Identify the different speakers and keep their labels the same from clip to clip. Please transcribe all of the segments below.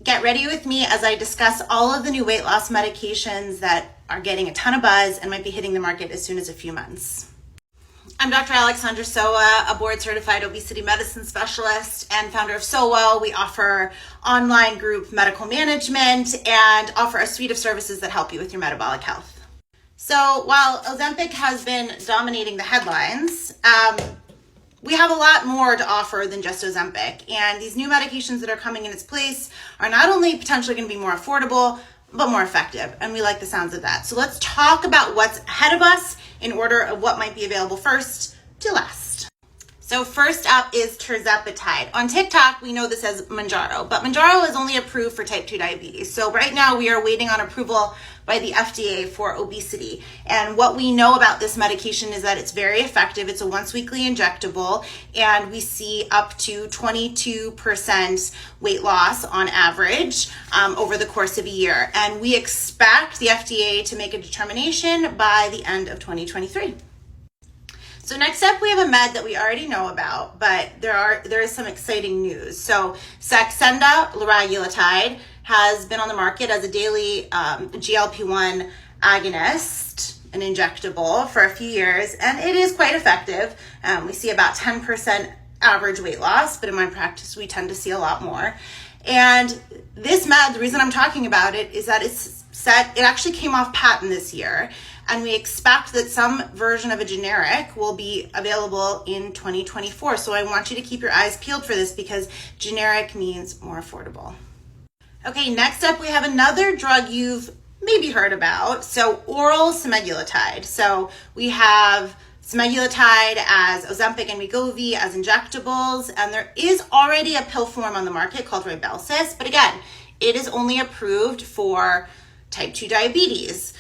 Speaker 1: Get ready with me as I discuss all of the new weight loss medications that are getting a ton of buzz and might be hitting the market as soon as a few months. I'm Dr. Alexandra Soa, a board-certified obesity medicine specialist and founder of SoWell. We offer online group medical management and offer a suite of services that help you with your metabolic health. So while Ozempic has been dominating the headlines, we have a lot more to offer than just Ozempic. And these new medications that are coming in its place are not only potentially going to be more affordable, but more effective. And we like the sounds of that. So let's talk about what's ahead of us in order of what might be available first to last. So first up is tirzepatide. On TikTok, we know this as Mounjaro, but Mounjaro is only approved for type 2 diabetes. So right now we are waiting on approval by the FDA for obesity. And what we know about this medication is that it's very effective. It's a once weekly injectable, and we see up to 22% weight loss on average over the course of a year. And we expect the FDA to make a determination by the end of 2023. So next up, we have a med that we already know about, but there is some exciting news. So Saxenda liraglutide has been on the market as a daily GLP-1 agonist, an injectable, for a few years, and it is quite effective. We see about 10% average weight loss, but in my practice, we tend to see a lot more. And this med, the reason I'm talking about it is that it actually came off patent this year, and we expect that some version of a generic will be available in 2024. So I want you to keep your eyes peeled for this because generic means more affordable. Okay, next up we have another drug you've maybe heard about. So oral semaglutide. So we have semaglutide as Ozempic and Wegovy as injectables, and there is already a pill form on the market called Rybelsus, but again, it is only approved for type 2 diabetes.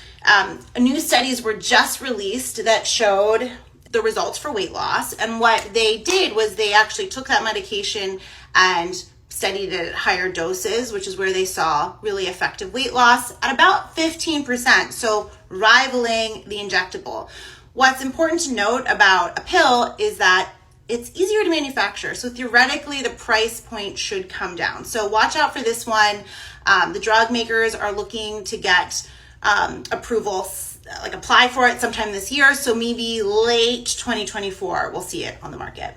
Speaker 1: New studies were just released that showed the results for weight loss, and what they did was they actually took that medication and studied it at higher doses, which is where they saw really effective weight loss at about 15%, so rivaling the injectable. What's important to note about a pill is that it's easier to manufacture, so theoretically the price point should come down. So watch out for this one. The drug makers are looking to get approval, like apply for it sometime this year, so maybe late 2024 we'll see it on the market.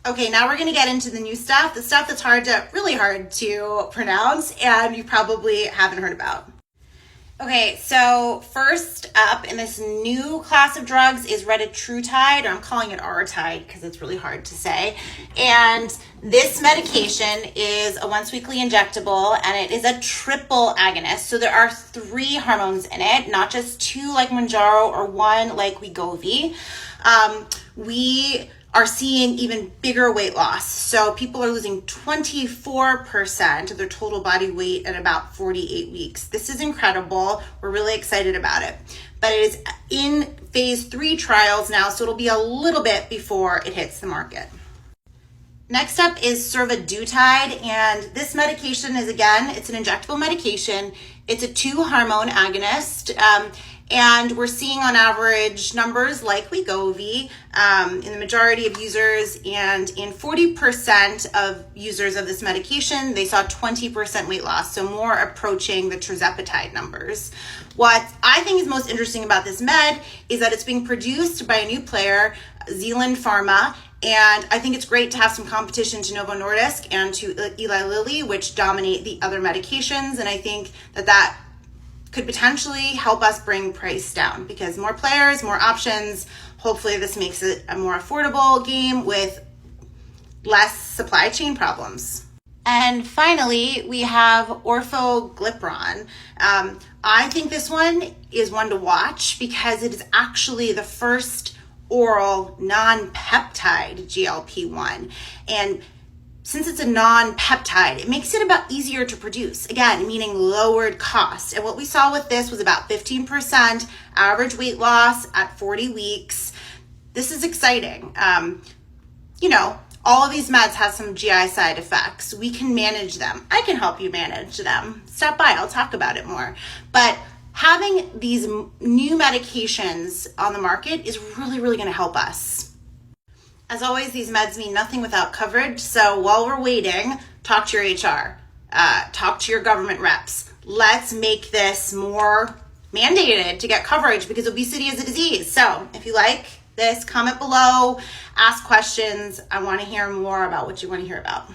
Speaker 1: Okay, now we're gonna get into the new stuff, the stuff that's really hard to pronounce and you probably haven't heard about. Okay, so first up in this new class of drugs is retatrutide, or I'm calling it Aretide because it's really hard to say. And this medication is a once weekly injectable, and it is a triple agonist. So there are 3 hormones in it, not just 2 like Mounjaro or 1 like Wegovy. We are seeing even bigger weight loss. So people are losing 24% of their total body weight at about 48 weeks. This is incredible. We're really excited about it. But it is in phase 3 trials now, so it'll be a little bit before it hits the market. Next up is survodutide, and this medication is, again, it's an injectable medication. It's a 2 hormone agonist. And we're seeing on average numbers like Wegovy in the majority of users, and in 40% of users of this medication, they saw 20% weight loss, so more approaching the tirzepatide numbers. What I think is most interesting about this med is that it's being produced by a new player, Zealand Pharma, and I think it's great to have some competition to Novo Nordisk and to Eli Lilly, which dominate the other medications, and I think that could potentially help us bring price down because more players, more options. Hopefully this makes it a more affordable game with less supply chain problems. And finally, we have orforglipron. I think this one is one to watch because it is actually the first oral non-peptide GLP-1. And since it's a non-peptide, it makes it about easier to produce, again, meaning lowered cost. And what we saw with this was about 15% average weight loss at 40 weeks. This is exciting. All of these meds have some GI side effects. We can manage them. I can help you manage them. Stop by, I'll talk about it more. But having these new medications on the market is really, really gonna help us. As always, these meds mean nothing without coverage, so while we're waiting, talk to your HR. talk to your government reps. Let's make this more mandated to get coverage because obesity is a disease. So if you like this, comment below, ask questions. I want to hear more about what you want to hear about.